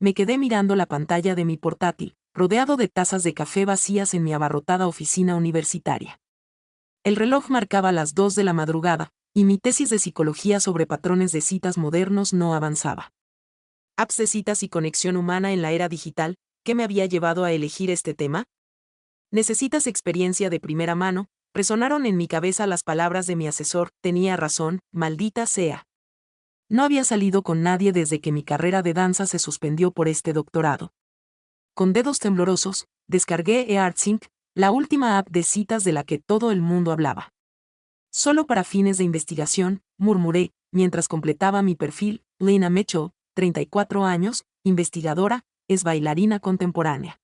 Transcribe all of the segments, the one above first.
me quedé mirando la pantalla de mi portátil, rodeado de tazas de café vacías en mi abarrotada oficina universitaria. El reloj marcaba las 2 de la madrugada, y mi tesis de psicología sobre patrones de citas modernos no avanzaba. Apps de citas y conexión humana en la era digital, ¿qué me había llevado a elegir este tema? Necesitas experiencia de primera mano, resonaron en mi cabeza las palabras de mi asesor, tenía razón, maldita sea. No había salido con nadie desde que mi carrera de danza se suspendió por este doctorado. Con dedos temblorosos, descargué eArtSync, la última app de citas de la que todo el mundo hablaba. Solo para fines de investigación, murmuré, mientras completaba mi perfil, Lena Mitchell, 34 años, investigadora, es bailarina contemporánea.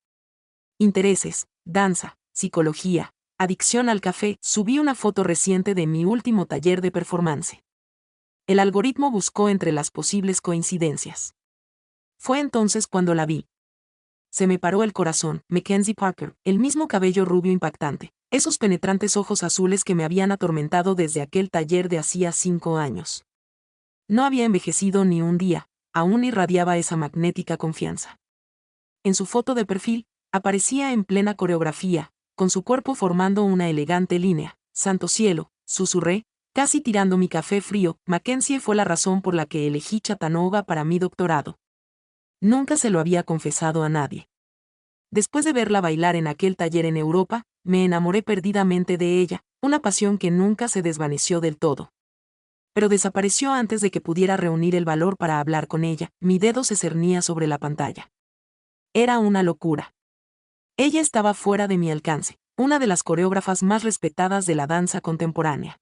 Intereses, danza, psicología, adicción al café, subí una foto reciente de mi último taller de performance. El algoritmo buscó entre las posibles coincidencias. Fue entonces cuando la vi. Se me paró el corazón, Mackenzie Parker, el mismo cabello rubio impactante, esos penetrantes ojos azules que me habían atormentado desde aquel taller de hacía 5 años. No había envejecido ni un día, aún irradiaba esa magnética confianza. En su foto de perfil, aparecía en plena coreografía, con su cuerpo formando una elegante línea. Santo cielo, susurré, casi tirando mi café frío. Mackenzie fue la razón por la que elegí Chattanooga para mi doctorado. Nunca se lo había confesado a nadie. Después de verla bailar en aquel taller en Europa, me enamoré perdidamente de ella, una pasión que nunca se desvaneció del todo. Pero desapareció antes de que pudiera reunir el valor para hablar con ella, mi dedo se cernía sobre la pantalla. Era una locura. Ella estaba fuera de mi alcance, una de las coreógrafas más respetadas de la danza contemporánea.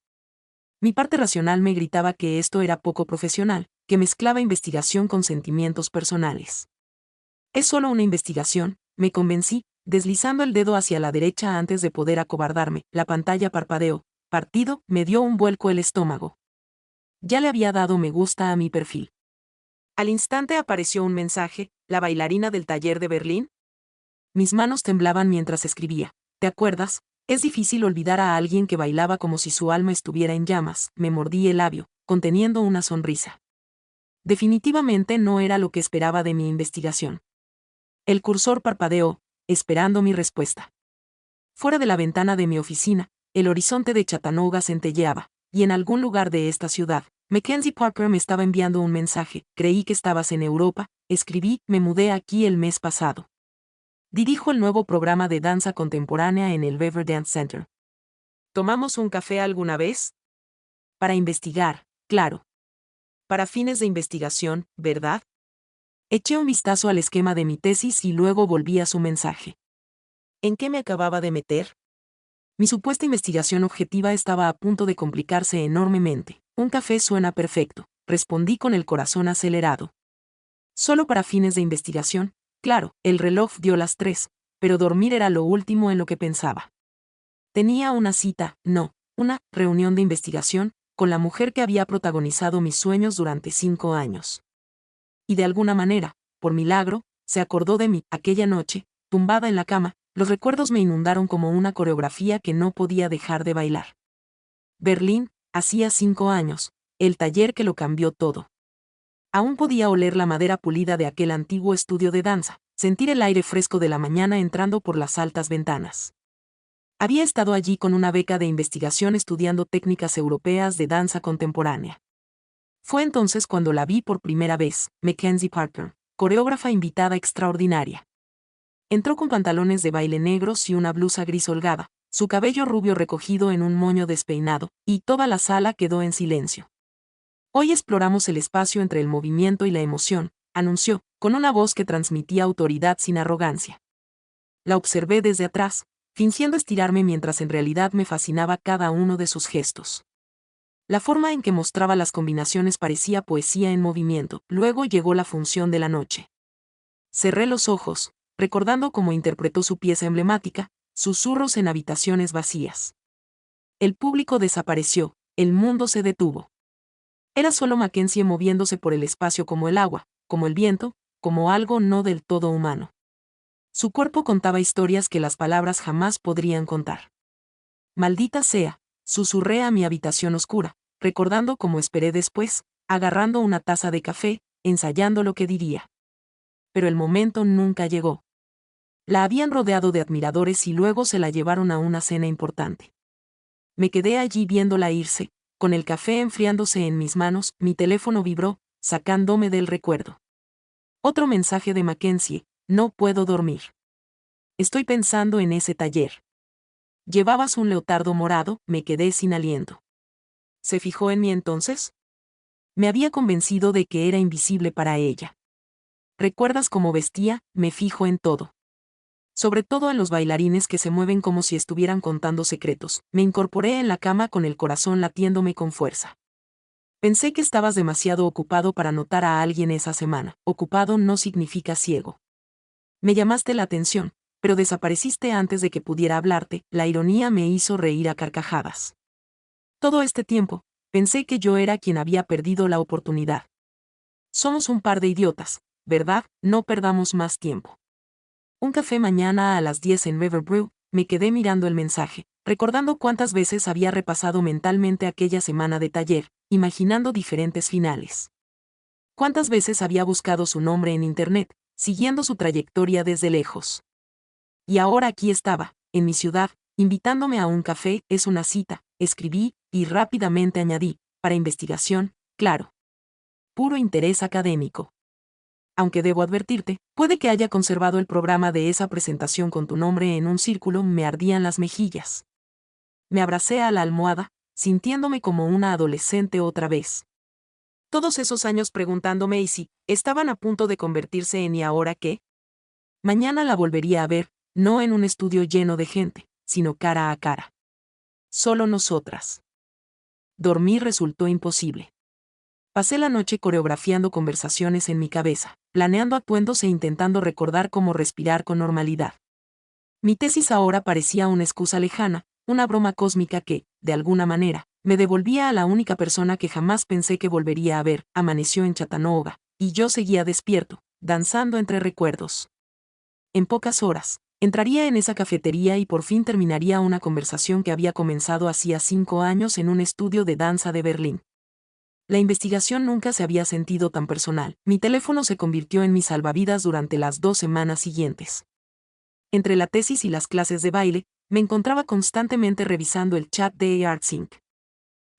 Mi parte racional me gritaba que esto era poco profesional, que mezclaba investigación con sentimientos personales. Es solo una investigación, me convencí, deslizando el dedo hacia la derecha antes de poder acobardarme. La pantalla parpadeó, partido, me dio un vuelco el estómago. Ya le había dado me gusta a mi perfil. Al instante apareció un mensaje, ¿la bailarina del taller de Berlín? Mis manos temblaban mientras escribía. ¿Te acuerdas? Es difícil olvidar a alguien que bailaba como si su alma estuviera en llamas. Me mordí el labio, conteniendo una sonrisa. Definitivamente no era lo que esperaba de mi investigación. El cursor parpadeó, esperando mi respuesta. Fuera de la ventana de mi oficina, el horizonte de Chattanooga centelleaba, y en algún lugar de esta ciudad, Mackenzie Parker me estaba enviando un mensaje. Creí que estabas en Europa, escribí, me mudé aquí el mes pasado. Dirijo el nuevo programa de danza contemporánea en el Beaver Dance Center. ¿Tomamos un café alguna vez? Para investigar, claro. Para fines de investigación, ¿verdad? Eché un vistazo al esquema de mi tesis y luego volví a su mensaje. ¿En qué me acababa de meter? Mi supuesta investigación objetiva estaba a punto de complicarse enormemente. Un café suena perfecto, respondí con el corazón acelerado. Solo para fines de investigación, claro, el reloj dio las 3, pero dormir era lo último en lo que pensaba. Tenía una cita, no, una reunión de investigación, con la mujer que había protagonizado mis sueños durante 5 años. Y de alguna manera, por milagro, se acordó de mí. Aquella noche, tumbada en la cama, los recuerdos me inundaron como una coreografía que no podía dejar de bailar. Berlín, hacía 5 años, el taller que lo cambió todo. Aún podía oler la madera pulida de aquel antiguo estudio de danza, sentir el aire fresco de la mañana entrando por las altas ventanas. Había estado allí con una beca de investigación estudiando técnicas europeas de danza contemporánea. Fue entonces cuando la vi por primera vez, Mackenzie Parker, coreógrafa invitada extraordinaria. Entró con pantalones de baile negros y una blusa gris holgada, su cabello rubio recogido en un moño despeinado, y toda la sala quedó en silencio. Hoy exploramos el espacio entre el movimiento y la emoción, anunció, con una voz que transmitía autoridad sin arrogancia. La observé desde atrás, fingiendo estirarme mientras en realidad me fascinaba cada uno de sus gestos. La forma en que mostraba las combinaciones parecía poesía en movimiento. Luego llegó la función de la noche. Cerré los ojos, recordando cómo interpretó su pieza emblemática, Susurros en habitaciones vacías. El público desapareció, el mundo se detuvo. Era solo Mackenzie moviéndose por el espacio como el agua, como el viento, como algo no del todo humano. Su cuerpo contaba historias que las palabras jamás podrían contar. Maldita sea, susurré a mi habitación oscura, recordando cómo esperé después, agarrando una taza de café, ensayando lo que diría. pero el momento nunca llegó. La habían rodeado de admiradores y luego se la llevaron a una cena importante. Me quedé allí viéndola irse, con el café enfriándose en mis manos, mi teléfono vibró, sacándome del recuerdo. Otro mensaje de Mackenzie: no puedo dormir. Estoy pensando en ese taller. Llevabas un leotardo morado, me quedé sin aliento. ¿Se fijó en mí entonces? Me había convencido de que era invisible para ella. ¿Recuerdas cómo vestía? Me fijo en todo. Sobre todo en los bailarines que se mueven como si estuvieran contando secretos. Me incorporé en la cama con el corazón latiéndome con fuerza. Pensé que estabas demasiado ocupado para notar a alguien esa semana. Ocupado no significa ciego. Me llamaste la atención, pero desapareciste antes de que pudiera hablarte. La ironía me hizo reír a carcajadas. Todo este tiempo, pensé que yo era quien había perdido la oportunidad. Somos un par de idiotas, ¿verdad? No perdamos más tiempo. Un café mañana a las 10 en Riverbrew. Me quedé mirando el mensaje, recordando cuántas veces había repasado mentalmente aquella semana de taller, imaginando diferentes finales. Cuántas veces había buscado su nombre en internet, siguiendo su trayectoria desde lejos. Y ahora aquí estaba, en mi ciudad, invitándome a un café. Es una cita, escribí, y rápidamente añadí, para investigación, claro. Puro interés académico. Aunque debo advertirte, puede que haya conservado el programa de esa presentación con tu nombre en un círculo. Me ardían las mejillas. Me abracé a la almohada, sintiéndome como una adolescente otra vez. Todos esos años preguntándome y si estaban a punto de convertirse en ¿y ahora qué? Mañana la volvería a ver, no en un estudio lleno de gente, sino cara a cara. Solo nosotras. Dormir resultó imposible. Pasé la noche coreografiando conversaciones en mi cabeza, planeando atuendos e intentando recordar cómo respirar con normalidad. Mi tesis ahora parecía una excusa lejana, una broma cósmica que, de alguna manera, me devolvía a la única persona que jamás pensé que volvería a ver. Amaneció en Chattanooga, y yo seguía despierto, danzando entre recuerdos. En pocas horas, entraría en esa cafetería y por fin terminaría una conversación que había comenzado hacía 5 años en un estudio de danza de Berlín. La investigación nunca se había sentido tan personal. Mi teléfono se convirtió en mi salvavidas durante las 2 semanas siguientes. Entre la tesis y las clases de baile, me encontraba constantemente revisando el chat de ArtSync.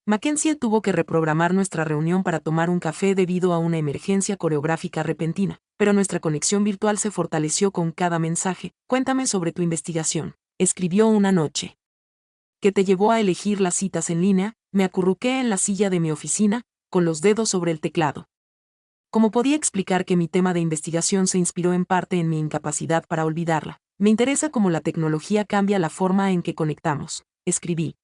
Mackenzie tuvo que reprogramar nuestra reunión para tomar un café debido a una emergencia coreográfica repentina, pero nuestra conexión virtual se fortaleció con cada mensaje. Cuéntame sobre tu investigación, escribió una noche. ¿Qué te llevó a elegir las citas en línea? Me acurruqué en la silla de mi oficina, con los dedos sobre el teclado. ¿Cómo podía explicar que mi tema de investigación se inspiró en parte en mi incapacidad para olvidarla? Me interesa cómo la tecnología cambia la forma en que conectamos, escribí.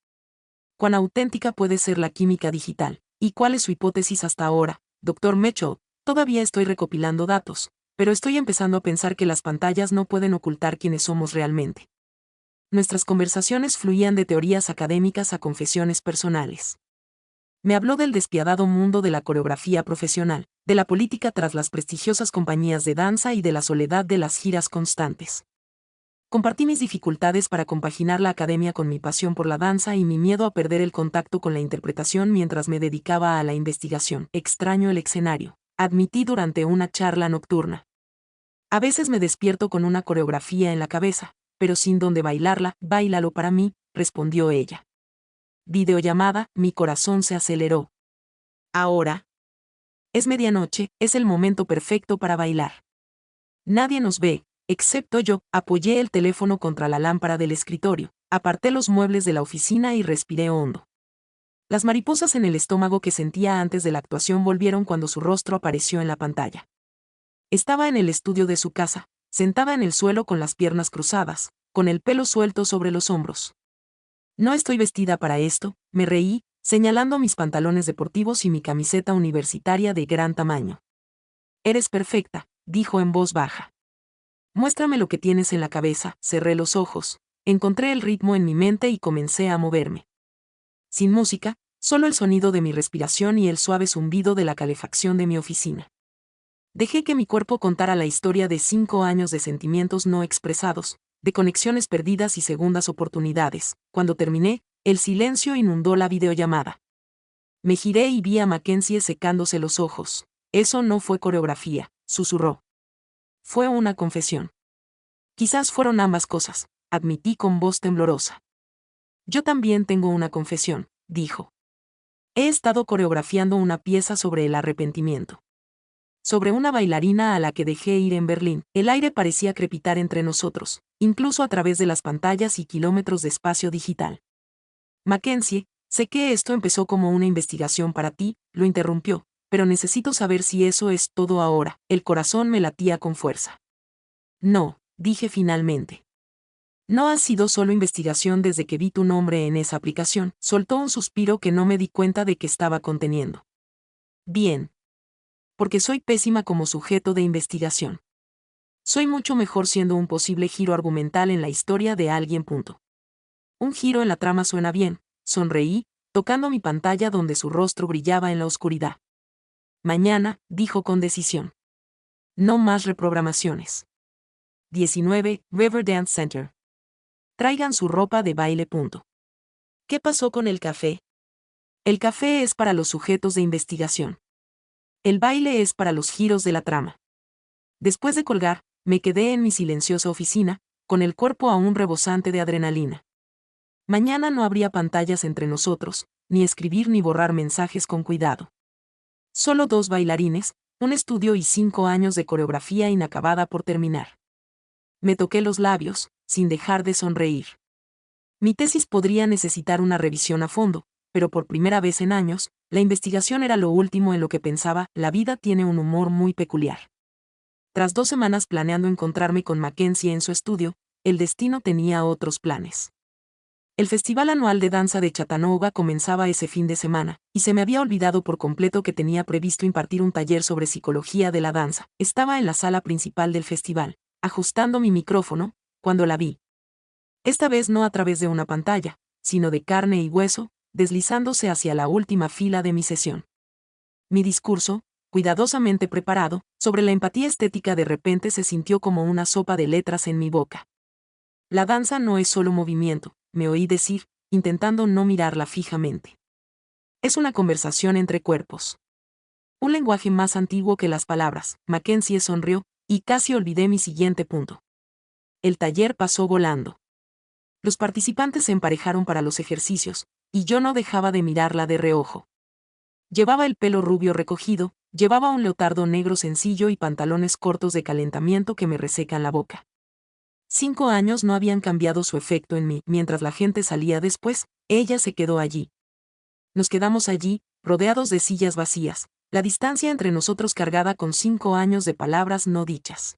¿Cuán auténtica puede ser la química digital? ¿Y cuál es su hipótesis hasta ahora, Dr. Mitchell? Todavía estoy recopilando datos, pero estoy empezando a pensar que las pantallas no pueden ocultar quiénes somos realmente. Nuestras conversaciones fluían de teorías académicas a confesiones personales. Me habló del despiadado mundo de la coreografía profesional, de la política tras las prestigiosas compañías de danza y de la soledad de las giras constantes. Compartí mis dificultades para compaginar la academia con mi pasión por la danza y mi miedo a perder el contacto con la interpretación mientras me dedicaba a la investigación. Extraño el escenario, admití durante una charla nocturna. A veces me despierto con una coreografía en la cabeza, pero sin dónde bailarla. Báilalo para mí, respondió ella. Videollamada, mi corazón se aceleró. Ahora. Es medianoche, es el momento perfecto para bailar. Nadie nos ve, excepto yo. Apoyé el teléfono contra la lámpara del escritorio, aparté los muebles de la oficina y respiré hondo. Las mariposas en el estómago que sentía antes de la actuación volvieron cuando su rostro apareció en la pantalla. Estaba en el estudio de su casa, sentada en el suelo con las piernas cruzadas, con el pelo suelto sobre los hombros. No estoy vestida para esto, me reí, señalando mis pantalones deportivos y mi camiseta universitaria de gran tamaño. Eres perfecta, dijo en voz baja. Muéstrame lo que tienes en la cabeza. Cerré los ojos, encontré el ritmo en mi mente y comencé a moverme. Sin música, solo el sonido de mi respiración y el suave zumbido de la calefacción de mi oficina. Dejé que mi cuerpo contara la historia de 5 años de sentimientos no expresados, de conexiones perdidas y segundas oportunidades. Cuando terminé, el silencio inundó la videollamada. Me giré y vi a Mackenzie secándose los ojos. Eso no fue coreografía, susurró. Fue una confesión. Quizás fueron ambas cosas, admití con voz temblorosa. Yo también tengo una confesión, dijo. He estado coreografiando una pieza sobre el arrepentimiento. Sobre una bailarina a la que dejé ir en Berlín. El aire parecía crepitar entre nosotros, incluso a través de las pantallas y kilómetros de espacio digital. Mackenzie, sé que esto empezó como una investigación para ti, lo interrumpió, pero necesito saber si eso es todo ahora. El corazón me latía con fuerza. No, dije finalmente. No ha sido solo investigación desde que vi tu nombre en esa aplicación. Soltó un suspiro que no me di cuenta de que estaba conteniendo. Bien. Porque soy pésima como sujeto de investigación. Soy mucho mejor siendo un posible giro argumental en la historia de alguien. Un giro en la trama suena bien, sonreí, tocando mi pantalla donde su rostro brillaba en la oscuridad. Mañana, dijo con decisión. No más reprogramaciones. 19, Riverdance Center. Traigan su ropa de baile. ¿Qué pasó con el café? El café es para los sujetos de investigación. El baile es para los giros de la trama. Después de colgar, me quedé en mi silenciosa oficina, con el cuerpo aún rebosante de adrenalina. Mañana no habría pantallas entre nosotros, ni escribir ni borrar mensajes con cuidado. Solo 2 bailarines, un estudio y 5 años de coreografía inacabada por terminar. Me toqué los labios, sin dejar de sonreír. Mi tesis podría necesitar una revisión a fondo, pero por primera vez en años, la investigación era lo último en lo que pensaba. La vida tiene un humor muy peculiar. Tras 2 semanas planeando encontrarme con Mackenzie en su estudio, el destino tenía otros planes. El Festival Anual de Danza de Chattanooga comenzaba ese fin de semana, y se me había olvidado por completo que tenía previsto impartir un taller sobre psicología de la danza. Estaba en la sala principal del festival, ajustando mi micrófono, cuando la vi. Esta vez no a través de una pantalla, sino de carne y hueso, deslizándose hacia la última fila de mi sesión. Mi discurso, cuidadosamente preparado, sobre la empatía estética de repente se sintió como una sopa de letras en mi boca. La danza no es solo movimiento, me oí decir, intentando no mirarla fijamente. Es una conversación entre cuerpos. Un lenguaje más antiguo que las palabras. Mackenzie sonrió, y casi olvidé mi siguiente punto. El taller pasó volando. Los participantes se emparejaron para los ejercicios, y yo no dejaba de mirarla de reojo. Llevaba el pelo rubio recogido, llevaba un leotardo negro sencillo y pantalones cortos de calentamiento que me resecan la boca. 5 años no habían cambiado su efecto en mí. Mientras la gente salía después, ella se quedó allí. Nos quedamos allí, rodeados de sillas vacías, la distancia entre nosotros cargada con 5 años de palabras no dichas.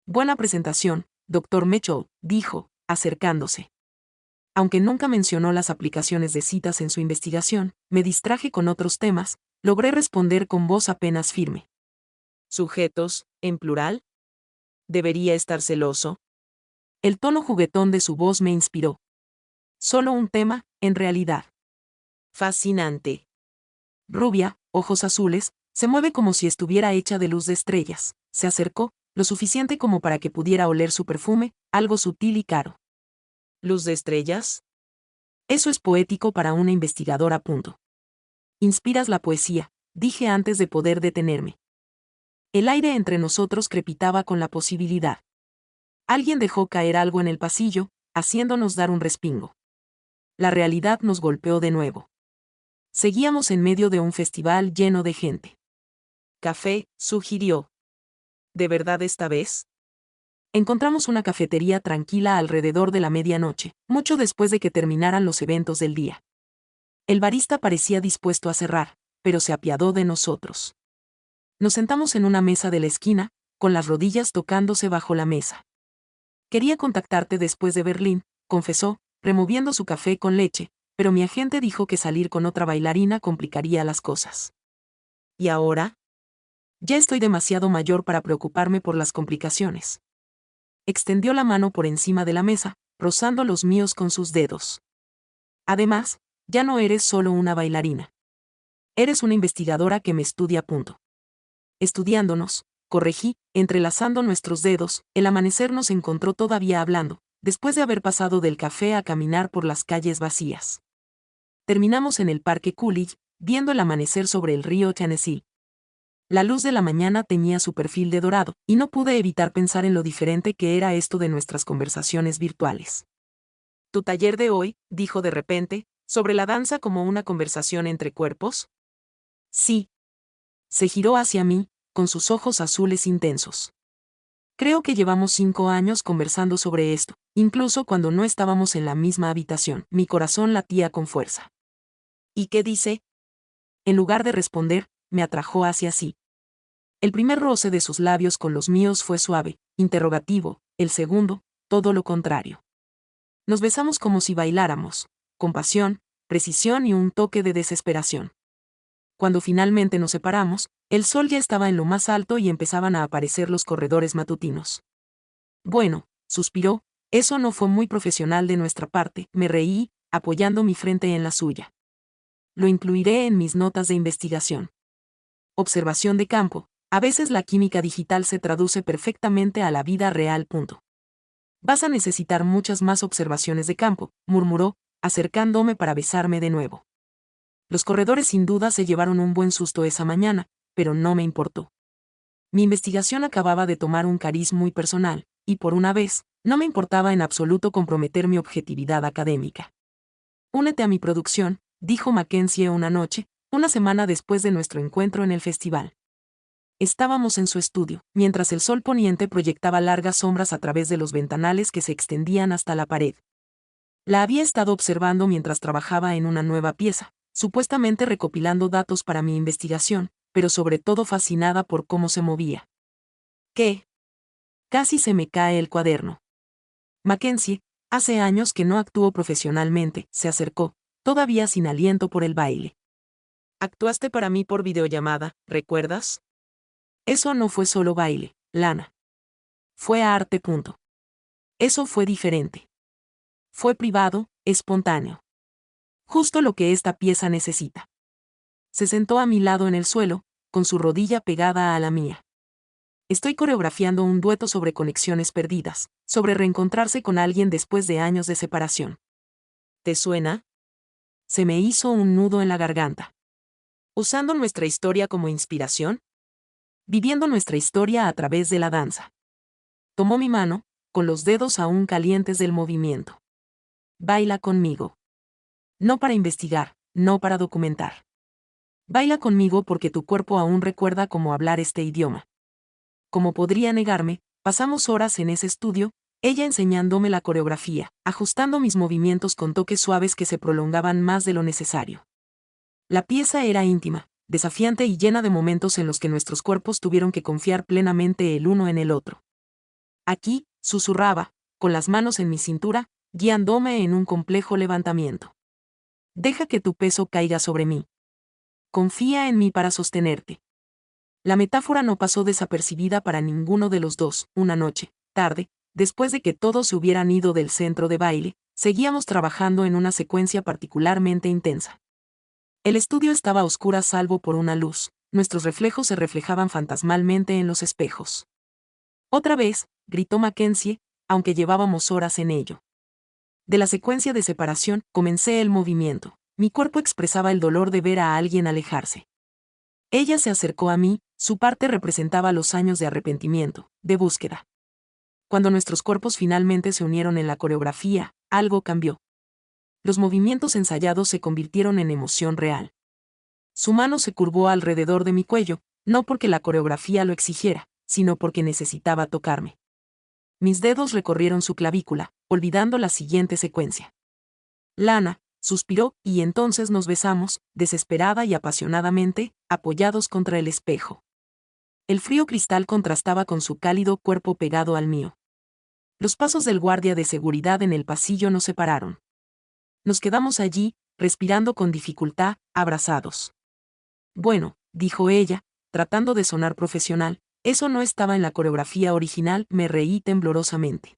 Buena presentación, Dr. Mitchell, dijo, acercándose. Aunque nunca mencionó las aplicaciones de citas en su investigación, me distraje con otros temas, logré responder con voz apenas firme. ¿Sujetos, en plural? ¿Debería estar celoso? El tono juguetón de su voz me inspiró. Solo un tema, en realidad. Fascinante. Rubia, ojos azules, se mueve como si estuviera hecha de luz de estrellas. Se acercó, lo suficiente como para que pudiera oler su perfume, algo sutil y caro. ¿Luz de estrellas? Eso es poético para una investigadora. Inspiras la poesía, dije antes de poder detenerme. El aire entre nosotros crepitaba con la posibilidad. Alguien dejó caer algo en el pasillo, haciéndonos dar un respingo. La realidad nos golpeó de nuevo. Seguíamos en medio de un festival lleno de gente. Café, sugirió. ¿De verdad esta vez? Encontramos una cafetería tranquila alrededor de la medianoche, mucho después de que terminaran los eventos del día. El barista parecía dispuesto a cerrar, pero se apiadó de nosotros. Nos sentamos en una mesa de la esquina, con las rodillas tocándose bajo la mesa. Quería contactarte después de Berlín, confesó, removiendo su café con leche, pero mi agente dijo que salir con otra bailarina complicaría las cosas. ¿Y ahora? Ya estoy demasiado mayor para preocuparme por las complicaciones. Extendió la mano por encima de la mesa, rozando los míos con sus dedos. Además, ya no eres solo una bailarina. Eres una investigadora que me estudia. Estudiándonos, corregí, entrelazando nuestros dedos, el amanecer nos encontró todavía hablando, después de haber pasado del café a caminar por las calles vacías. Terminamos en el Parque Coolidge, viendo el amanecer sobre el río Tennessee. La luz de la mañana teñía su perfil de dorado, y no pude evitar pensar en lo diferente que era esto de nuestras conversaciones virtuales. ¿Tu taller de hoy, dijo de repente, sobre la danza como una conversación entre cuerpos? Sí. Se giró hacia mí, con sus ojos azules intensos. Creo que llevamos 5 años conversando sobre esto, incluso cuando no estábamos en la misma habitación. Mi corazón latía con fuerza. ¿Y qué dice? En lugar de responder, me atrajo hacia sí. El primer roce de sus labios con los míos fue suave, interrogativo, el segundo, todo lo contrario. Nos besamos como si bailáramos, con pasión, precisión y un toque de desesperación. Cuando finalmente nos separamos, el sol ya estaba en lo más alto y empezaban a aparecer los corredores matutinos. Bueno, suspiró, eso no fue muy profesional de nuestra parte, me reí, apoyando mi frente en la suya. Lo incluiré en mis notas de investigación. Observación de campo. A veces la química digital se traduce perfectamente a la vida real. Vas a necesitar muchas más observaciones de campo, murmuró, acercándome para besarme de nuevo. Los corredores sin duda se llevaron un buen susto esa mañana, pero no me importó. Mi investigación acababa de tomar un cariz muy personal, y por una vez, no me importaba en absoluto comprometer mi objetividad académica. Únete a mi producción, dijo Mackenzie una noche, una semana después de nuestro encuentro en el festival. Estábamos en su estudio, mientras el sol poniente proyectaba largas sombras a través de los ventanales que se extendían hasta la pared. La había estado observando mientras trabajaba en una nueva pieza, supuestamente recopilando datos para mi investigación, pero sobre todo fascinada por cómo se movía. ¿Qué? Casi se me cae el cuaderno. Mackenzie, hace años que no actúo profesionalmente, se acercó, todavía sin aliento por el baile. Actuaste para mí por videollamada, ¿recuerdas? Eso no fue solo baile, Lana. Fue arte. Eso fue diferente. Fue privado, espontáneo. Justo lo que esta pieza necesita. Se sentó a mi lado en el suelo, con su rodilla pegada a la mía. Estoy coreografiando un dueto sobre conexiones perdidas, sobre reencontrarse con alguien después de años de separación. ¿Te suena? Se me hizo un nudo en la garganta. ¿Usando nuestra historia como inspiración? Viviendo nuestra historia a través de la danza. Tomó mi mano, con los dedos aún calientes del movimiento. Baila conmigo. No para investigar, no para documentar. Baila conmigo porque tu cuerpo aún recuerda cómo hablar este idioma. Como podría negarme, pasamos horas en ese estudio, ella enseñándome la coreografía, ajustando mis movimientos con toques suaves que se prolongaban más de lo necesario. La pieza era íntima, desafiante y llena de momentos en los que nuestros cuerpos tuvieron que confiar plenamente el uno en el otro. Aquí, susurraba, con las manos en mi cintura, guiándome en un complejo levantamiento. Deja que tu peso caiga sobre mí. Confía en mí para sostenerte. La metáfora no pasó desapercibida para ninguno de los dos. Una noche, tarde, después de que todos se hubieran ido del centro de baile, seguíamos trabajando en una secuencia particularmente intensa. El estudio estaba a oscuras salvo por una luz, nuestros reflejos se reflejaban fantasmalmente en los espejos. Otra vez, gritó Mackenzie, aunque llevábamos horas en ello. De la secuencia de separación, comencé el movimiento. Mi cuerpo expresaba el dolor de ver a alguien alejarse. Ella se acercó a mí, su parte representaba los años de arrepentimiento, de búsqueda. Cuando nuestros cuerpos finalmente se unieron en la coreografía, algo cambió. Los movimientos ensayados se convirtieron en emoción real. Su mano se curvó alrededor de mi cuello, no porque la coreografía lo exigiera, sino porque necesitaba tocarme. Mis dedos recorrieron su clavícula, olvidando la siguiente secuencia. Lana, suspiró, y entonces nos besamos, desesperada y apasionadamente, apoyados contra el espejo. El frío cristal contrastaba con su cálido cuerpo pegado al mío. Los pasos del guardia de seguridad en el pasillo nos separaron. Nos quedamos allí, respirando con dificultad, abrazados. Bueno, dijo ella, tratando de sonar profesional, eso no estaba en la coreografía original, me reí temblorosamente.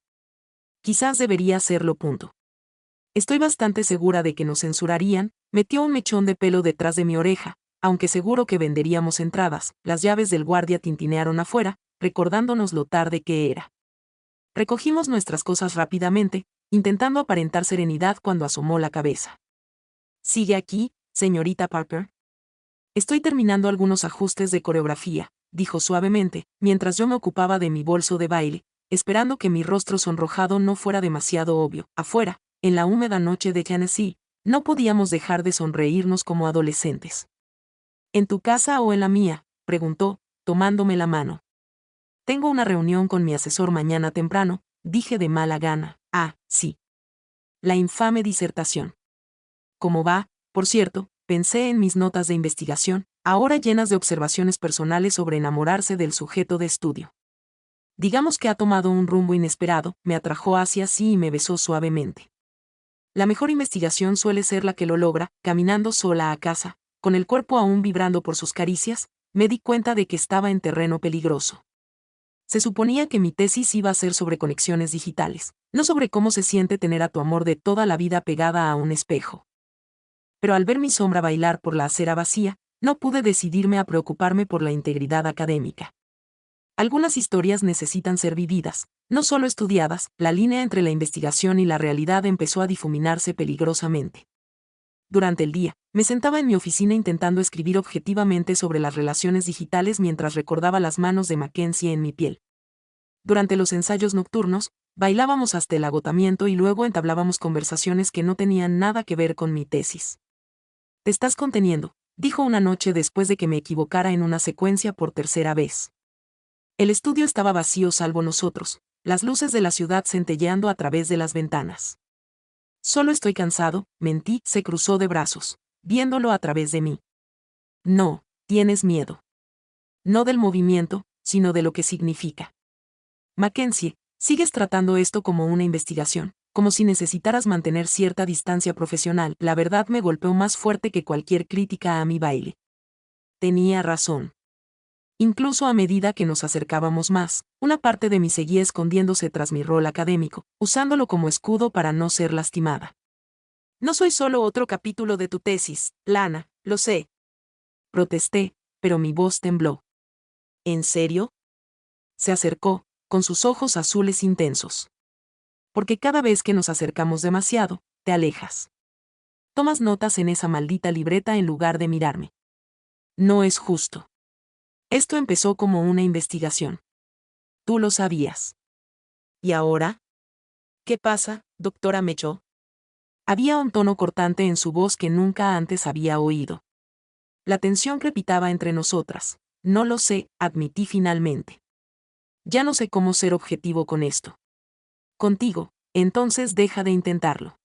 Quizás debería hacerlo. Estoy bastante segura de que nos censurarían, metió un mechón de pelo detrás de mi oreja, aunque seguro que venderíamos entradas. Las llaves del guardia tintinearon afuera, recordándonos lo tarde que era. Recogimos nuestras cosas rápidamente, intentando aparentar serenidad cuando asomó la cabeza. ¿Sigue aquí, señorita Parker? Estoy terminando algunos ajustes de coreografía, dijo suavemente, mientras yo me ocupaba de mi bolso de baile, esperando que mi rostro sonrojado no fuera demasiado obvio. Afuera, en la húmeda noche de Tennessee, no podíamos dejar de sonreírnos como adolescentes. ¿En tu casa o en la mía?, preguntó, tomándome la mano. Tengo una reunión con mi asesor mañana temprano, dije de mala gana. Ah, sí. La infame disertación. ¿Cómo va? Por cierto, pensé en mis notas de investigación, ahora llenas de observaciones personales sobre enamorarse del sujeto de estudio. Digamos que ha tomado un rumbo inesperado, me atrajo hacia sí y me besó suavemente. La mejor investigación suele ser la que lo logra, caminando sola a casa, con el cuerpo aún vibrando por sus caricias, me di cuenta de que estaba en terreno peligroso. Se suponía que mi tesis iba a ser sobre conexiones digitales, no sobre cómo se siente tener a tu amor de toda la vida pegada a un espejo. Pero al ver mi sombra bailar por la acera vacía, no pude decidirme a preocuparme por la integridad académica. Algunas historias necesitan ser vividas, no solo estudiadas. La línea entre la investigación y la realidad empezó a difuminarse peligrosamente. Durante el día, me sentaba en mi oficina intentando escribir objetivamente sobre las relaciones digitales mientras recordaba las manos de Mackenzie en mi piel. Durante los ensayos nocturnos, bailábamos hasta el agotamiento y luego entablábamos conversaciones que no tenían nada que ver con mi tesis. Te estás conteniendo, dijo una noche después de que me equivocara en una secuencia por tercera vez. El estudio estaba vacío salvo nosotros, las luces de la ciudad centelleando a través de las ventanas. Solo estoy cansado, mentí, se cruzó de brazos, viéndolo a través de mí. No, tienes miedo. No del movimiento, sino de lo que significa. Mackenzie, sigues tratando esto como una investigación, como si necesitaras mantener cierta distancia profesional. La verdad me golpeó más fuerte que cualquier crítica a mi baile. Tenía razón. Incluso a medida que nos acercábamos más, una parte de mí seguía escondiéndose tras mi rol académico, usándolo como escudo para no ser lastimada. No soy solo otro capítulo de tu tesis, Lana, lo sé. Protesté, pero mi voz tembló. ¿En serio? Se acercó, con sus ojos azules intensos. Porque cada vez que nos acercamos demasiado, te alejas. Tomas notas en esa maldita libreta en lugar de mirarme. No es justo. Esto empezó como una investigación. Tú lo sabías. ¿Y ahora? ¿Qué pasa, doctora Mecho? Había un tono cortante en su voz que nunca antes había oído. La tensión crepitaba entre nosotras. No lo sé, admití finalmente. Ya no sé cómo ser objetivo con esto. Contigo, entonces deja de intentarlo.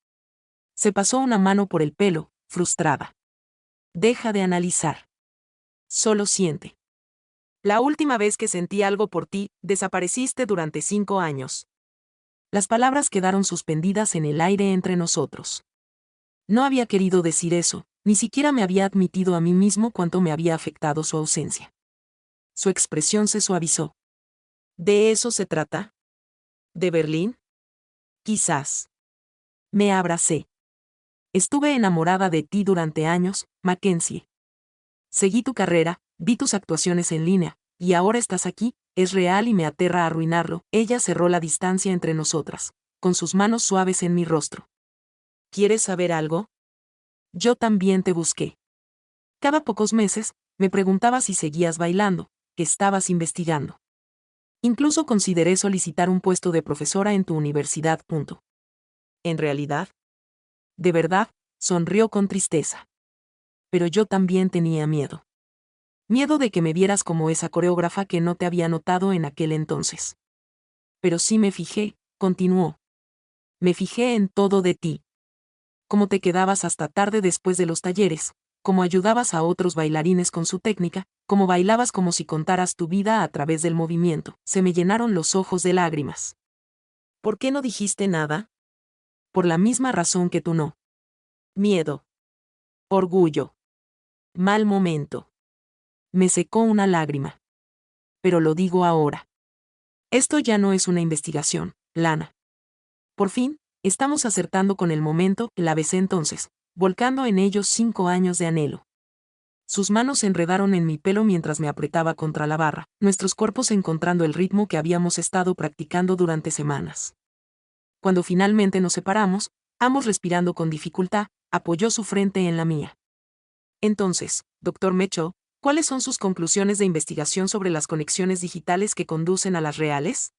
Se pasó una mano por el pelo, frustrada. Deja de analizar. Solo siente. La última vez que sentí algo por ti, desapareciste durante 5 años. Las palabras quedaron suspendidas en el aire entre nosotros. No había querido decir eso, ni siquiera me había admitido a mí mismo cuánto me había afectado su ausencia. Su expresión se suavizó. ¿De eso se trata? ¿De Berlín? Quizás. Me abracé. Estuve enamorada de ti durante años, Mackenzie. Seguí tu carrera, vi tus actuaciones en línea, y ahora estás aquí, es real y me aterra arruinarlo. Ella cerró la distancia entre nosotras, con sus manos suaves en mi rostro. ¿Quieres saber algo? Yo también te busqué. Cada pocos meses, me preguntaba si seguías bailando, que estabas investigando. Incluso consideré solicitar un puesto de profesora en tu universidad. ¿En realidad? De verdad, sonrió con tristeza. Pero yo también tenía miedo. Miedo de que me vieras como esa coreógrafa que no te había notado en aquel entonces. Pero sí me fijé, continuó. Me fijé en todo de ti. Cómo te quedabas hasta tarde después de los talleres, cómo ayudabas a otros bailarines con su técnica, cómo bailabas como si contaras tu vida a través del movimiento. Se me llenaron los ojos de lágrimas. ¿Por qué no dijiste nada? Por la misma razón que tú no. Miedo. Orgullo. Mal momento. Me secó una lágrima. Pero lo digo ahora. Esto ya no es una investigación, Lana. Por fin, estamos acertando con el momento. La besé entonces, volcando en ellos 5 años de anhelo. Sus manos se enredaron en mi pelo mientras me apretaba contra la barra, nuestros cuerpos encontrando el ritmo que habíamos estado practicando durante semanas. Cuando finalmente nos separamos, ambos respirando con dificultad, apoyó su frente en la mía. Entonces, doctor Mitchell, ¿cuáles son sus conclusiones de investigación sobre las conexiones digitales que conducen a las reales?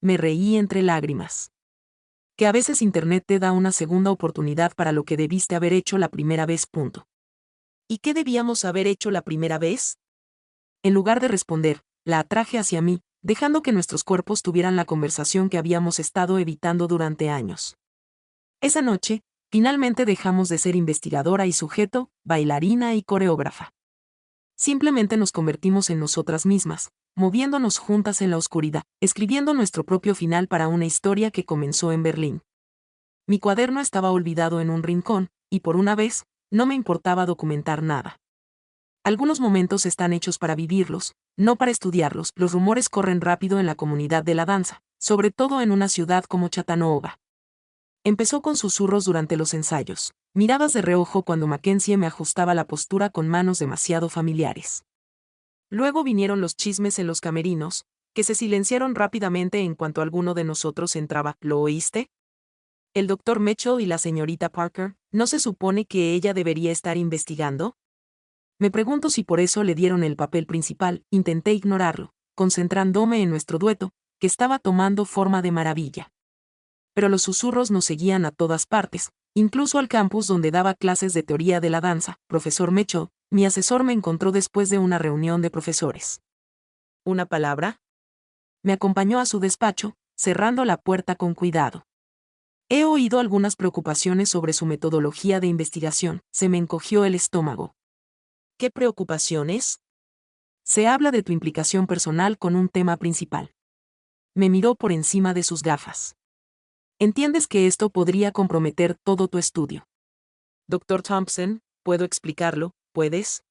Me reí entre lágrimas. Que a veces Internet te da una segunda oportunidad para lo que debiste haber hecho la primera vez. ¿Y qué debíamos haber hecho la primera vez? En lugar de responder, la atraje hacia mí, dejando que nuestros cuerpos tuvieran la conversación que habíamos estado evitando durante años. Esa noche, finalmente dejamos de ser investigadora y sujeto, bailarina y coreógrafa. Simplemente nos convertimos en nosotras mismas, moviéndonos juntas en la oscuridad, escribiendo nuestro propio final para una historia que comenzó en Berlín. Mi cuaderno estaba olvidado en un rincón, y por una vez, no me importaba documentar nada. Algunos momentos están hechos para vivirlos, no para estudiarlos. Los rumores corren rápido en la comunidad de la danza, sobre todo en una ciudad como Chattanooga. Empezó con susurros durante los ensayos, miradas de reojo cuando Mackenzie me ajustaba la postura con manos demasiado familiares. Luego vinieron los chismes en los camerinos, que se silenciaron rápidamente en cuanto alguno de nosotros entraba. ¿Lo oíste? El doctor Mitchell y la señorita Parker, ¿no se supone que ella debería estar investigando? Me pregunto si por eso le dieron el papel principal. Intenté ignorarlo, concentrándome en nuestro dueto, que estaba tomando forma de maravilla. Pero los susurros nos seguían a todas partes, incluso al campus donde daba clases de teoría de la danza. Profesor Mitchell, mi asesor, me encontró después de una reunión de profesores. ¿Una palabra? Me acompañó a su despacho, cerrando la puerta con cuidado. He oído algunas preocupaciones sobre su metodología de investigación. Se me encogió el estómago. ¿Qué preocupaciones? Se habla de tu implicación personal con un tema principal. Me miró por encima de sus gafas. ¿Entiendes que esto podría comprometer todo tu estudio? Doctor Thompson, ¿puedo explicarlo? ¿Puedes?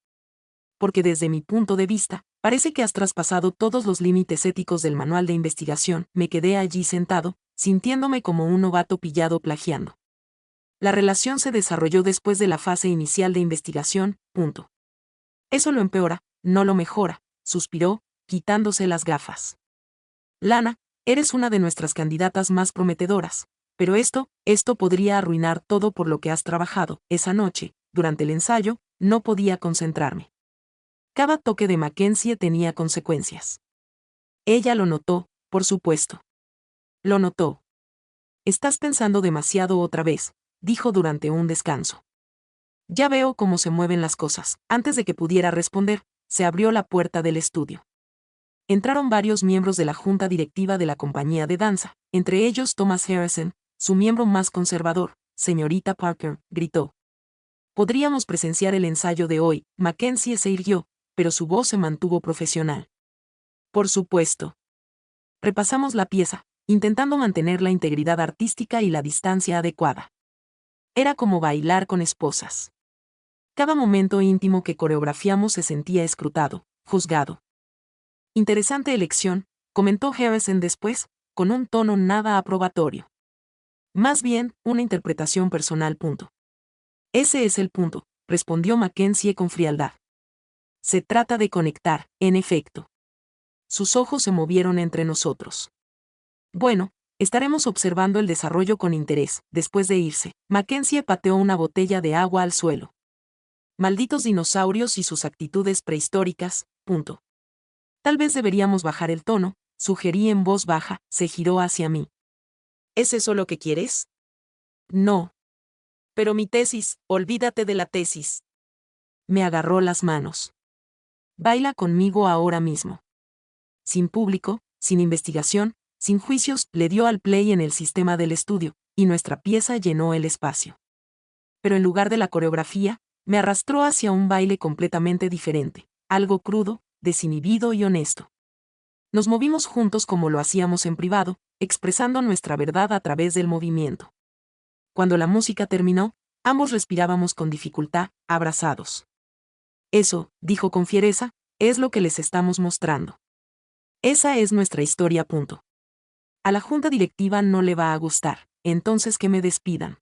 Porque desde mi punto de vista, parece que has traspasado todos los límites éticos del manual de investigación. Me quedé allí sentado, sintiéndome como un novato pillado plagiando. La relación se desarrolló después de la fase inicial de investigación. Eso lo empeora, no lo mejora, suspiró, quitándose las gafas. Lana, eres una de nuestras candidatas más prometedoras, pero esto podría arruinar todo por lo que has trabajado. Esa noche, durante el ensayo, no podía concentrarme. Cada toque de Mackenzie tenía consecuencias. Ella lo notó, por supuesto. Lo notó. Estás pensando demasiado otra vez, dijo durante un descanso. Ya veo cómo se mueven las cosas. Antes de que pudiera responder, se abrió la puerta del estudio. Entraron varios miembros de la junta directiva de la compañía de danza, entre ellos Thomas Harrison, su miembro más conservador. Señorita Parker, gritó. Podríamos presenciar el ensayo de hoy. Mackenzie se irguió, pero su voz se mantuvo profesional. Por supuesto. Repasamos la pieza, intentando mantener la integridad artística y la distancia adecuada. Era como bailar con esposas. Cada momento íntimo que coreografiamos se sentía escrutado, juzgado. Interesante elección, comentó Harrison después, con un tono nada aprobatorio. Más bien, una interpretación personal. Ese es el punto, respondió Mackenzie con frialdad. Se trata de conectar, en efecto. Sus ojos se movieron entre nosotros. Bueno, estaremos observando el desarrollo con interés. Después de irse, Mackenzie pateó una botella de agua al suelo. Malditos dinosaurios y sus actitudes prehistóricas. Tal vez deberíamos bajar el tono, sugerí en voz baja. Se giró hacia mí. ¿Es eso lo que quieres? No. Pero mi tesis, olvídate de la tesis. Me agarró las manos. Baila conmigo ahora mismo. Sin público, sin investigación, sin juicios, le dio al play en el sistema del estudio, y nuestra pieza llenó el espacio. Pero en lugar de la coreografía, me arrastró hacia un baile completamente diferente, algo crudo, desinhibido y honesto. Nos movimos juntos como lo hacíamos en privado, expresando nuestra verdad a través del movimiento. Cuando la música terminó, ambos respirábamos con dificultad, abrazados. Eso, dijo con fiereza, es lo que les estamos mostrando. Esa es nuestra historia. A la junta directiva no le va a gustar, entonces que me despidan.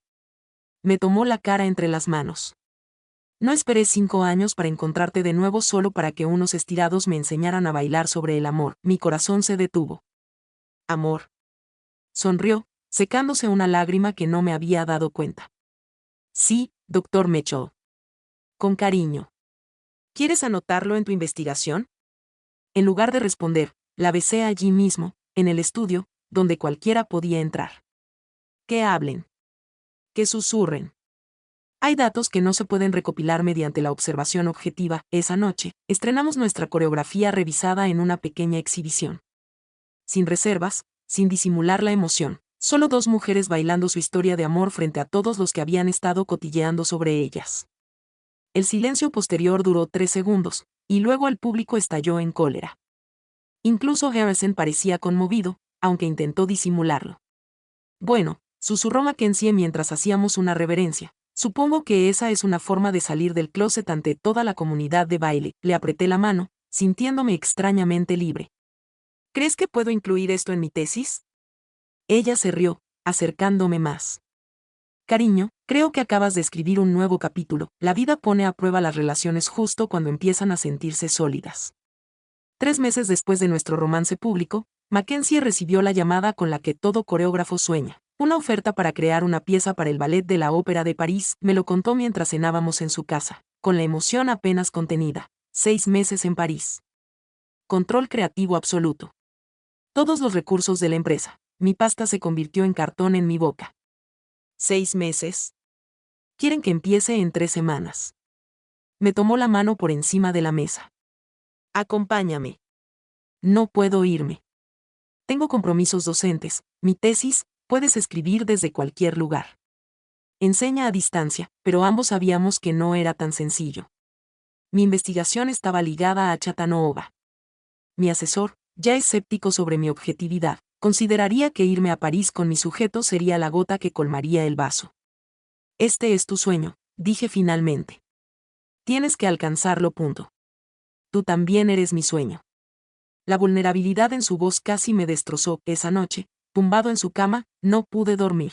Me tomó la cara entre las manos. No esperé 5 años para encontrarte de nuevo solo para que unos estirados me enseñaran a bailar sobre el amor. Mi corazón se detuvo. ¿Amor? Sonrió, secándose una lágrima que no me había dado cuenta. Sí, doctor Mitchell. Con cariño. ¿Quieres anotarlo en tu investigación? En lugar de responder, la besé allí mismo, en el estudio, donde cualquiera podía entrar. Que hablen. Que susurren. Hay datos que no se pueden recopilar mediante la observación objetiva. Esa noche, estrenamos nuestra coreografía revisada en una pequeña exhibición. Sin reservas, sin disimular la emoción, solo dos mujeres bailando su historia de amor frente a todos los que habían estado cotilleando sobre ellas. El silencio posterior duró 3 segundos, y luego el público estalló en cólera. Incluso Harrison parecía conmovido, aunque intentó disimularlo. Bueno, susurró Mackenzie mientras hacíamos una reverencia. Supongo que esa es una forma de salir del closet ante toda la comunidad de baile. Le apreté la mano, sintiéndome extrañamente libre. ¿Crees que puedo incluir esto en mi tesis? Ella se rió, acercándome más. Cariño, creo que acabas de escribir un nuevo capítulo. La vida pone a prueba las relaciones justo cuando empiezan a sentirse sólidas. 3 meses después de nuestro romance público, Mackenzie recibió la llamada con la que todo coreógrafo sueña. Una oferta para crear una pieza para el ballet de la Ópera de París. Me lo contó mientras cenábamos en su casa, con la emoción apenas contenida. 6 meses en París. Control creativo absoluto. Todos los recursos de la empresa. Mi pasta se convirtió en cartón en mi boca. 6 meses. Quieren que empiece en 3 semanas. Me tomó la mano por encima de la mesa. Acompáñame. No puedo irme. Tengo compromisos docentes, mi tesis, puedes escribir desde cualquier lugar. Enseña a distancia, pero ambos sabíamos que no era tan sencillo. Mi investigación estaba ligada a Chattanooga. Mi asesor, ya escéptico sobre mi objetividad, consideraría que irme a París con mi sujeto sería la gota que colmaría el vaso. Este es tu sueño, dije finalmente. Tienes que alcanzarlo. Tú también eres mi sueño. La vulnerabilidad en su voz casi me destrozó. Esa noche, tumbado en su cama, no pude dormir.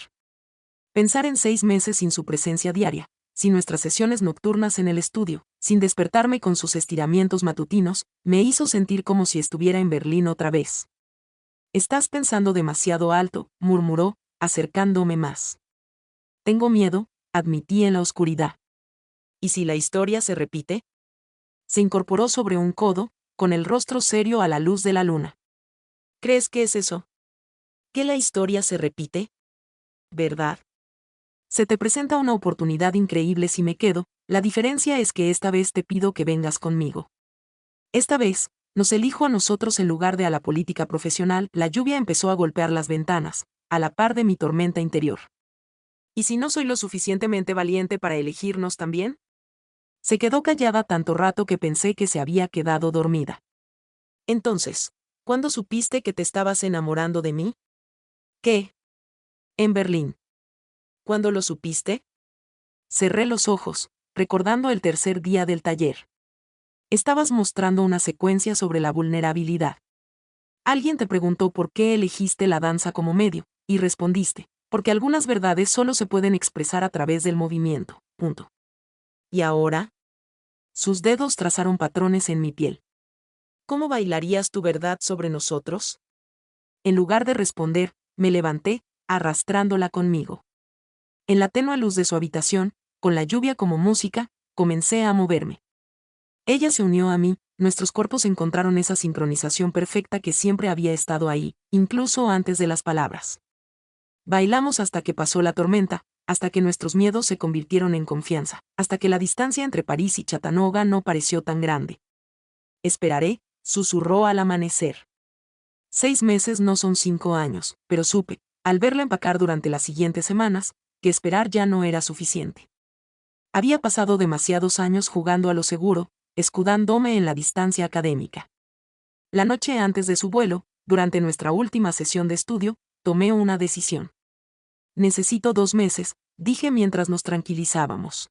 Pensar en 6 meses sin su presencia diaria, sin nuestras sesiones nocturnas en el estudio, sin despertarme con sus estiramientos matutinos, me hizo sentir como si estuviera en Berlín otra vez. Estás pensando demasiado alto, murmuró, acercándome más. Tengo miedo, admití en la oscuridad. ¿Y si la historia se repite? Se incorporó sobre un codo, con el rostro serio a la luz de la luna. ¿Crees que es eso? ¿Que la historia se repite? ¿Verdad? Se te presenta una oportunidad increíble si me quedo, la diferencia es que esta vez te pido que vengas conmigo. Esta vez, nos elijo a nosotros en lugar de a la política profesional. La lluvia empezó a golpear las ventanas, a la par de mi tormenta interior. ¿Y si no soy lo suficientemente valiente para elegirnos también? Se quedó callada tanto rato que pensé que se había quedado dormida. Entonces, ¿cuándo supiste que te estabas enamorando de mí? ¿Qué? En Berlín. ¿Cuándo lo supiste? Cerré los ojos, recordando el tercer día del taller. Estabas mostrando una secuencia sobre la vulnerabilidad. Alguien te preguntó por qué elegiste la danza como medio, y respondiste, porque algunas verdades solo se pueden expresar a través del movimiento. ¿Y ahora? Sus dedos trazaron patrones en mi piel. ¿Cómo bailarías tu verdad sobre nosotros? En lugar de responder, me levanté, arrastrándola conmigo. En la tenue luz de su habitación, con la lluvia como música, comencé a moverme. Ella se unió a mí, nuestros cuerpos encontraron esa sincronización perfecta que siempre había estado ahí, incluso antes de las palabras. Bailamos hasta que pasó la tormenta, hasta que nuestros miedos se convirtieron en confianza, hasta que la distancia entre París y Chattanooga no pareció tan grande. Esperaré, susurró al amanecer. 6 meses no son 5 años, pero supe, al verla empacar durante las siguientes semanas, que esperar ya no era suficiente. Había pasado demasiados años jugando a lo seguro, escudándome en la distancia académica. La noche antes de su vuelo, durante nuestra última sesión de estudio, tomé una decisión. Necesito 2 meses, dije mientras nos tranquilizábamos.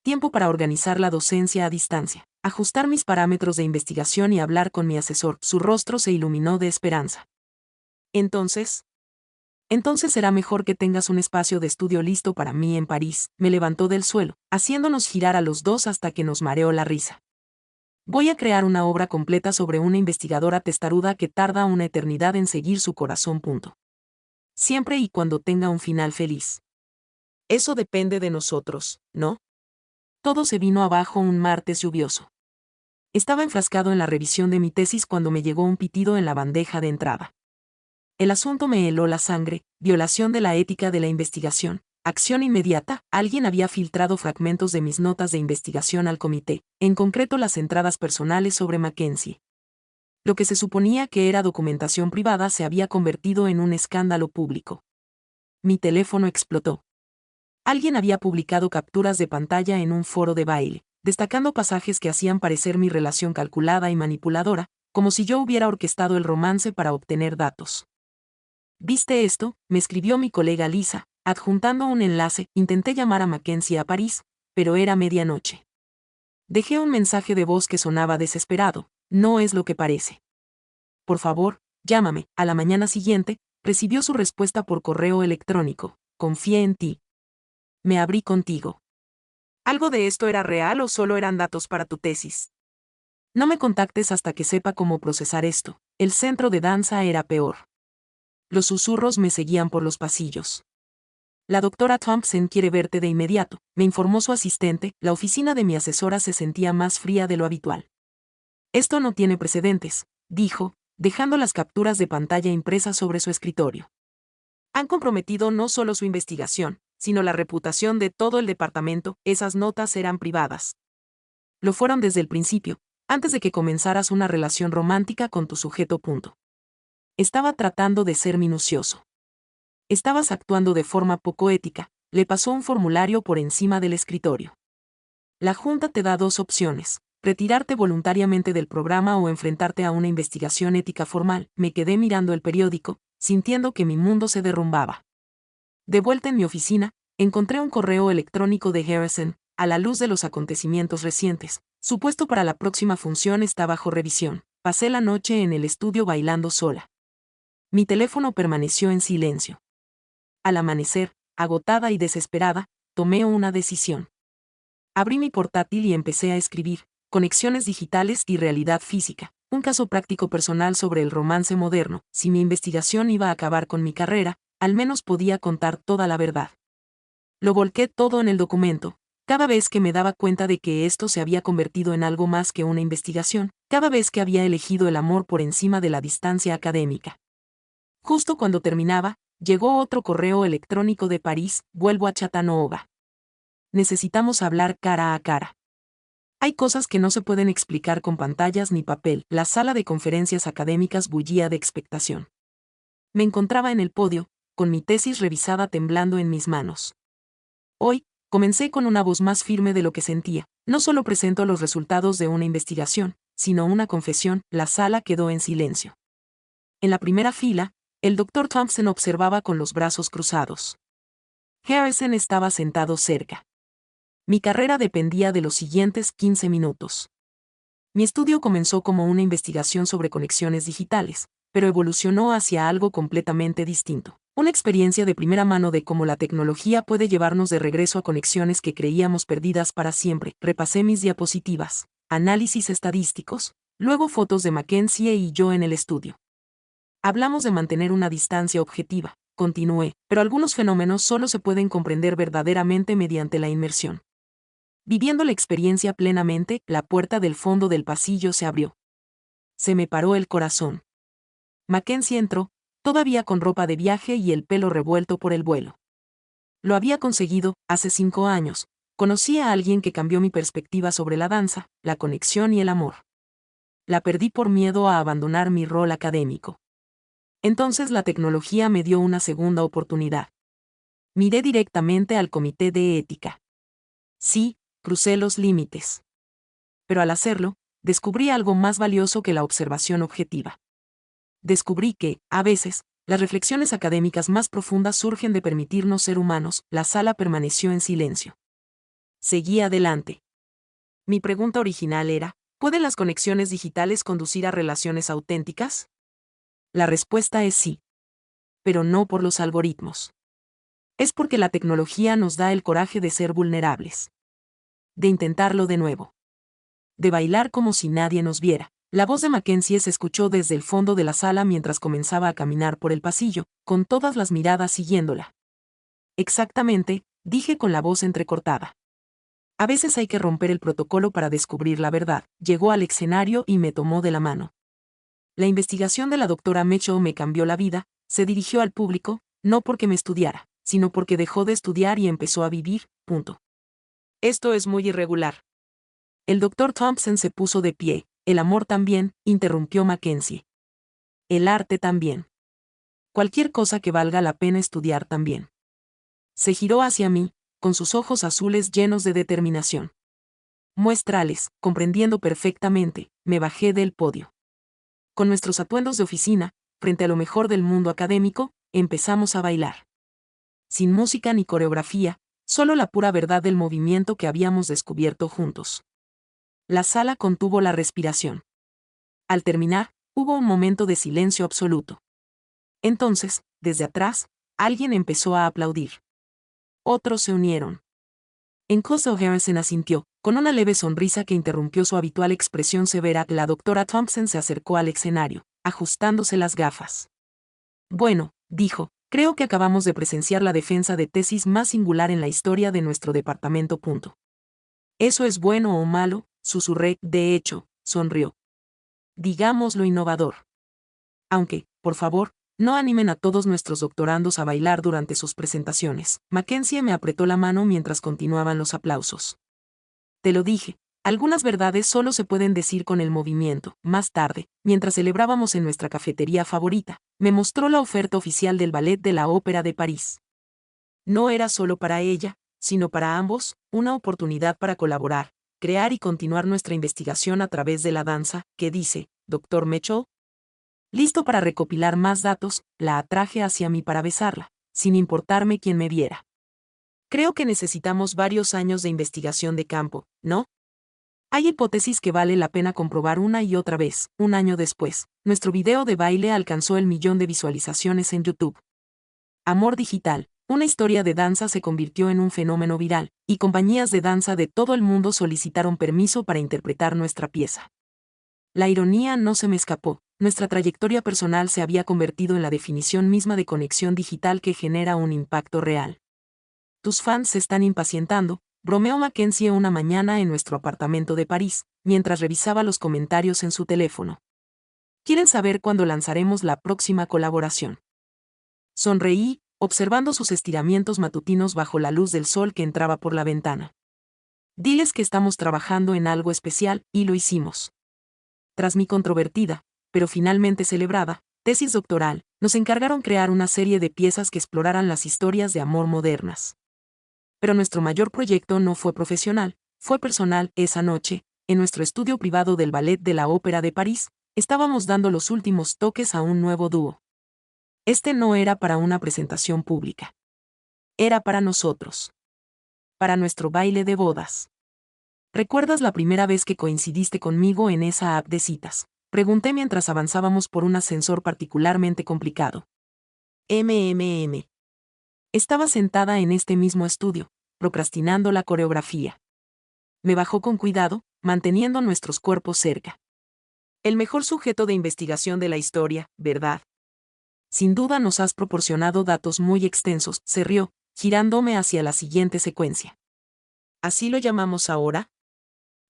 Tiempo para organizar la docencia a distancia, ajustar mis parámetros de investigación y hablar con mi asesor. Su rostro se iluminó de esperanza. Entonces será mejor que tengas un espacio de estudio listo para mí en París. Me levantó del suelo, haciéndonos girar a los dos hasta que nos mareó la risa. Voy a crear una obra completa sobre una investigadora testaruda que tarda una eternidad en seguir su corazón. Siempre y cuando tenga un final feliz. Eso depende de nosotros, ¿no? Todo se vino abajo un martes lluvioso. Estaba enfrascado en la revisión de mi tesis cuando me llegó un pitido en la bandeja de entrada. El asunto me heló la sangre: violación de la ética de la investigación, acción inmediata. Alguien había filtrado fragmentos de mis notas de investigación al comité, en concreto las entradas personales sobre Mackenzie. Lo que se suponía que era documentación privada se había convertido en un escándalo público. Mi teléfono explotó. Alguien había publicado capturas de pantalla en un foro de baile, destacando pasajes que hacían parecer mi relación calculada y manipuladora, como si yo hubiera orquestado el romance para obtener datos. ¿Viste esto?, me escribió mi colega Lisa, adjuntando un enlace. Intenté llamar a Mackenzie a París, pero era medianoche. Dejé un mensaje de voz que sonaba desesperado: no es lo que parece. Por favor, llámame. A la mañana siguiente, recibió su respuesta por correo electrónico: confié en ti. Me abrí contigo. ¿Algo de esto era real o solo eran datos para tu tesis? No me contactes hasta que sepa cómo procesar esto. El centro de danza era peor. Los susurros me seguían por los pasillos. La doctora Thompson quiere verte de inmediato, me informó su asistente. La oficina de mi asesora se sentía más fría de lo habitual. Esto no tiene precedentes, dijo, dejando las capturas de pantalla impresas sobre su escritorio. Han comprometido no solo su investigación, sino la reputación de todo el departamento. Esas notas eran privadas. Lo fueron desde el principio, antes de que comenzaras una relación romántica con tu sujeto. Estaba tratando de ser minucioso. Estabas actuando de forma poco ética. Le pasó un formulario por encima del escritorio. La junta te da dos opciones: retirarte voluntariamente del programa o enfrentarte a una investigación ética formal. Me quedé mirando el periódico, sintiendo que mi mundo se derrumbaba. De vuelta en mi oficina, encontré un correo electrónico de Harrison. A la luz de los acontecimientos recientes, su puesto para la próxima función está bajo revisión. Pasé la noche en el estudio bailando sola. Mi teléfono permaneció en silencio. Al amanecer, agotada y desesperada, tomé una decisión. Abrí mi portátil y empecé a escribir: conexiones digitales y realidad física, un caso práctico personal sobre el romance moderno. Si mi investigación iba a acabar con mi carrera, al menos podía contar toda la verdad. Lo volqué todo en el documento. Cada vez que me daba cuenta de que esto se había convertido en algo más que una investigación, cada vez que había elegido el amor por encima de la distancia académica. Justo cuando terminaba, llegó otro correo electrónico de París: vuelvo a Chattanooga. Necesitamos hablar cara a cara. Hay cosas que no se pueden explicar con pantallas ni papel. La sala de conferencias académicas bullía de expectación. Me encontraba en el podio, con mi tesis revisada temblando en mis manos. Hoy, comencé con una voz más firme de lo que sentía: no solo presento los resultados de una investigación, sino una confesión. La sala quedó en silencio. En la primera fila, el Dr. Thompson observaba con los brazos cruzados. Harrison estaba sentado cerca. Mi carrera dependía de los siguientes 15 minutos. Mi estudio comenzó como una investigación sobre conexiones digitales, pero evolucionó hacia algo completamente distinto. Una experiencia de primera mano de cómo la tecnología puede llevarnos de regreso a conexiones que creíamos perdidas para siempre. Repasé mis diapositivas, análisis estadísticos, luego fotos de Mackenzie y yo en el estudio. Hablamos de mantener una distancia objetiva, continué, pero algunos fenómenos solo se pueden comprender verdaderamente mediante la inmersión. Viviendo la experiencia plenamente, la puerta del fondo del pasillo se abrió. Se me paró el corazón. Mackenzie entró, todavía con ropa de viaje y el pelo revuelto por el vuelo. Lo había conseguido. Hace 5 años, conocí a alguien que cambió mi perspectiva sobre la danza, la conexión y el amor. La perdí por miedo a abandonar mi rol académico. Entonces la tecnología me dio una segunda oportunidad. Miré directamente al comité de ética. Sí, crucé los límites. Pero al hacerlo, descubrí algo más valioso que la observación objetiva. Descubrí que, a veces, las reflexiones académicas más profundas surgen de permitirnos ser humanos. La sala permaneció en silencio. Seguí adelante. Mi pregunta original era: ¿pueden las conexiones digitales conducir a relaciones auténticas? La respuesta es sí. Pero no por los algoritmos. Es porque la tecnología nos da el coraje de ser vulnerables. De intentarlo de nuevo. De bailar como si nadie nos viera. La voz de Mackenzie se escuchó desde el fondo de la sala mientras comenzaba a caminar por el pasillo, con todas las miradas siguiéndola. Exactamente, dije con la voz entrecortada. A veces hay que romper el protocolo para descubrir la verdad. Llegó al escenario y me tomó de la mano. La investigación de la doctora Mitchell me cambió la vida. Se dirigió al público, no porque me estudiara, sino porque dejó de estudiar y empezó a vivir, punto. Esto es muy irregular. El doctor Thompson se puso de pie. El amor también, interrumpió Mackenzie. El arte también. Cualquier cosa que valga la pena estudiar también. Se giró hacia mí, con sus ojos azules llenos de determinación. Muestrales, comprendiendo perfectamente, me bajé del podio. Con nuestros atuendos de oficina, frente a lo mejor del mundo académico, empezamos a bailar. Sin música ni coreografía, solo la pura verdad del movimiento que habíamos descubierto juntos. La sala contuvo la respiración. Al terminar, hubo un momento de silencio absoluto. Entonces, desde atrás, alguien empezó a aplaudir. Otros se unieron. Encoso Harrison asintió, con una leve sonrisa que interrumpió su habitual expresión severa. La doctora Thompson se acercó al escenario, ajustándose las gafas. Bueno, dijo, creo que acabamos de presenciar la defensa de tesis más singular en la historia de nuestro departamento. ¿Eso es bueno o malo?, susurré. De hecho, sonrió. Digamos lo innovador. Aunque, por favor, no animen a todos nuestros doctorandos a bailar durante sus presentaciones. Mackenzie me apretó la mano mientras continuaban los aplausos. Te lo dije, algunas verdades solo se pueden decir con el movimiento. Más tarde, mientras celebrábamos en nuestra cafetería favorita, me mostró la oferta oficial del Ballet de la Ópera de París. No era solo para ella, sino para ambos, una oportunidad para colaborar, crear y continuar nuestra investigación a través de la danza. ¿Qué dice, Dr. Mitchell? Listo para recopilar más datos, la atraje hacia mí para besarla, sin importarme quién me viera. Creo que necesitamos varios años de investigación de campo, ¿no? Hay hipótesis que vale la pena comprobar una y otra vez. Un año después, nuestro video de baile alcanzó el 1.000.000 de visualizaciones en YouTube. Amor Digital, una historia de danza, se convirtió en un fenómeno viral, y compañías de danza de todo el mundo solicitaron permiso para interpretar nuestra pieza. La ironía no se me escapó. Nuestra trayectoria personal se había convertido en la definición misma de conexión digital que genera un impacto real. Tus fans se están impacientando, bromeó Mackenzie una mañana en nuestro apartamento de París, mientras revisaba los comentarios en su teléfono. Quieren saber cuándo lanzaremos la próxima colaboración. Sonreí, observando sus estiramientos matutinos bajo la luz del sol que entraba por la ventana. Diles que estamos trabajando en algo especial, y lo hicimos. Tras mi controvertida, pero finalmente celebrada, tesis doctoral, nos encargaron crear una serie de piezas que exploraran las historias de amor modernas. Pero nuestro mayor proyecto no fue profesional, fue personal. Esa noche, en nuestro estudio privado del Ballet de la Ópera de París, estábamos dando los últimos toques a un nuevo dúo. Este no era para una presentación pública. Era para nosotros. Para nuestro baile de bodas. ¿Recuerdas la primera vez que coincidiste conmigo en esa app de citas?, pregunté mientras avanzábamos por un ascensor particularmente complicado. Estaba sentada en este mismo estudio, procrastinando la coreografía. Me bajó con cuidado, manteniendo nuestros cuerpos cerca. El mejor sujeto de investigación de la historia, ¿verdad? Sin duda nos has proporcionado datos muy extensos, se rió, girándome hacia la siguiente secuencia. ¿Así lo llamamos ahora?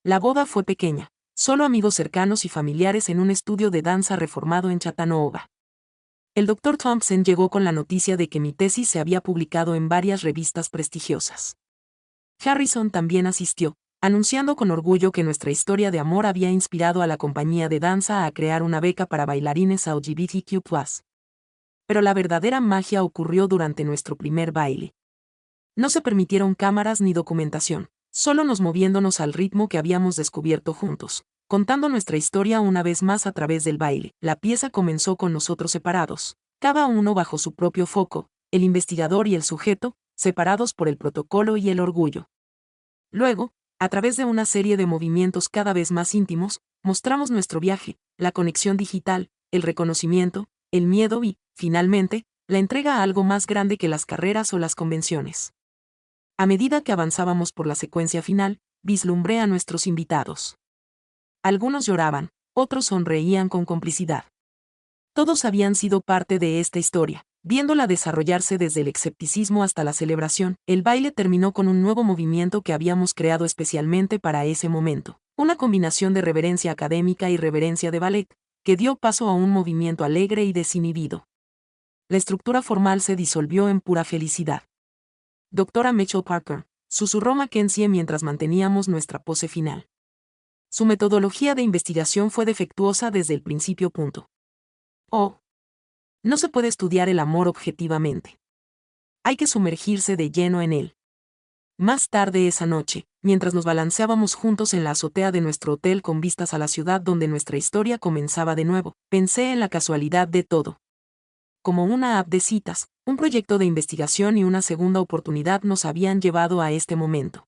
La boda fue pequeña, solo amigos cercanos y familiares en un estudio de danza reformado en Chattanooga. El Dr. Thompson llegó con la noticia de que mi tesis se había publicado en varias revistas prestigiosas. Harrison también asistió, anunciando con orgullo que nuestra historia de amor había inspirado a la compañía de danza a crear una beca para bailarines LGBTQ+. Pero la verdadera magia ocurrió durante nuestro primer baile. No se permitieron cámaras ni documentación, solo nos moviéndonos al ritmo que habíamos descubierto juntos, contando nuestra historia una vez más a través del baile. La pieza comenzó con nosotros separados, cada uno bajo su propio foco, el investigador y el sujeto, separados por el protocolo y el orgullo. Luego, a través de una serie de movimientos cada vez más íntimos, mostramos nuestro viaje, la conexión digital, el reconocimiento, el miedo y, finalmente, la entrega a algo más grande que las carreras o las convenciones. A medida que avanzábamos por la secuencia final, vislumbré a nuestros invitados. Algunos lloraban, otros sonreían con complicidad. Todos habían sido parte de esta historia, Viéndola desarrollarse desde el escepticismo hasta la celebración, el baile terminó con un nuevo movimiento que habíamos creado especialmente para ese momento, una combinación de reverencia académica y reverencia de ballet, que dio paso a un movimiento alegre y desinhibido. La estructura formal se disolvió en pura felicidad. Doctora Mitchell Parker, susurró Mackenzie mientras manteníamos nuestra pose final. Su metodología de investigación fue defectuosa desde el principio. Oh. No se puede estudiar el amor objetivamente. Hay que sumergirse de lleno en él. Más tarde esa noche, mientras nos balanceábamos juntos en la azotea de nuestro hotel con vistas a la ciudad donde nuestra historia comenzaba de nuevo, pensé en la casualidad de todo. Como una app de citas, un proyecto de investigación y una segunda oportunidad nos habían llevado a este momento.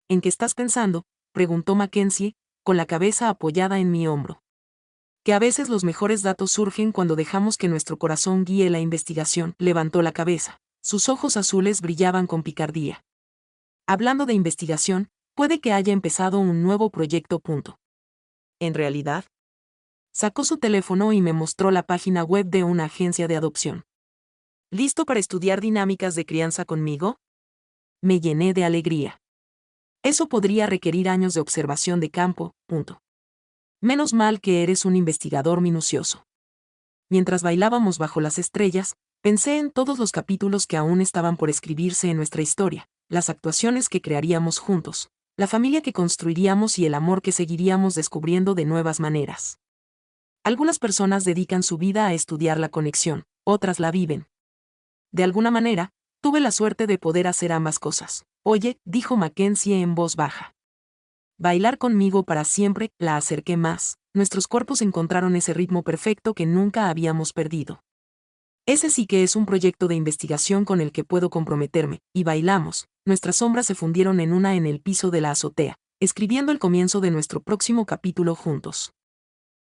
¿En qué estás pensando?, preguntó Mackenzie, con la cabeza apoyada en mi hombro. Que a veces los mejores datos surgen cuando dejamos que nuestro corazón guíe la investigación. Levantó la cabeza. Sus ojos azules brillaban con picardía. Hablando de investigación, puede que haya empezado un nuevo proyecto. ¿En realidad? Sacó su teléfono y me mostró la página web de una agencia de adopción. ¿Listo para estudiar dinámicas de crianza conmigo? Me llené de alegría. Eso podría requerir años de observación de campo. Menos mal que eres un investigador minucioso. Mientras bailábamos bajo las estrellas, pensé en todos los capítulos que aún estaban por escribirse en nuestra historia, las actuaciones que crearíamos juntos, la familia que construiríamos y el amor que seguiríamos descubriendo de nuevas maneras. Algunas personas dedican su vida a estudiar la conexión, otras la viven. De alguna manera, tuve la suerte de poder hacer ambas cosas. Oye, dijo Mackenzie en voz baja. Bailar conmigo para siempre. La acerqué más. Nuestros cuerpos encontraron ese ritmo perfecto que nunca habíamos perdido. Ese sí que es un proyecto de investigación con el que puedo comprometerme, y bailamos. Nuestras sombras se fundieron en una en el piso de la azotea, escribiendo el comienzo de nuestro próximo capítulo juntos.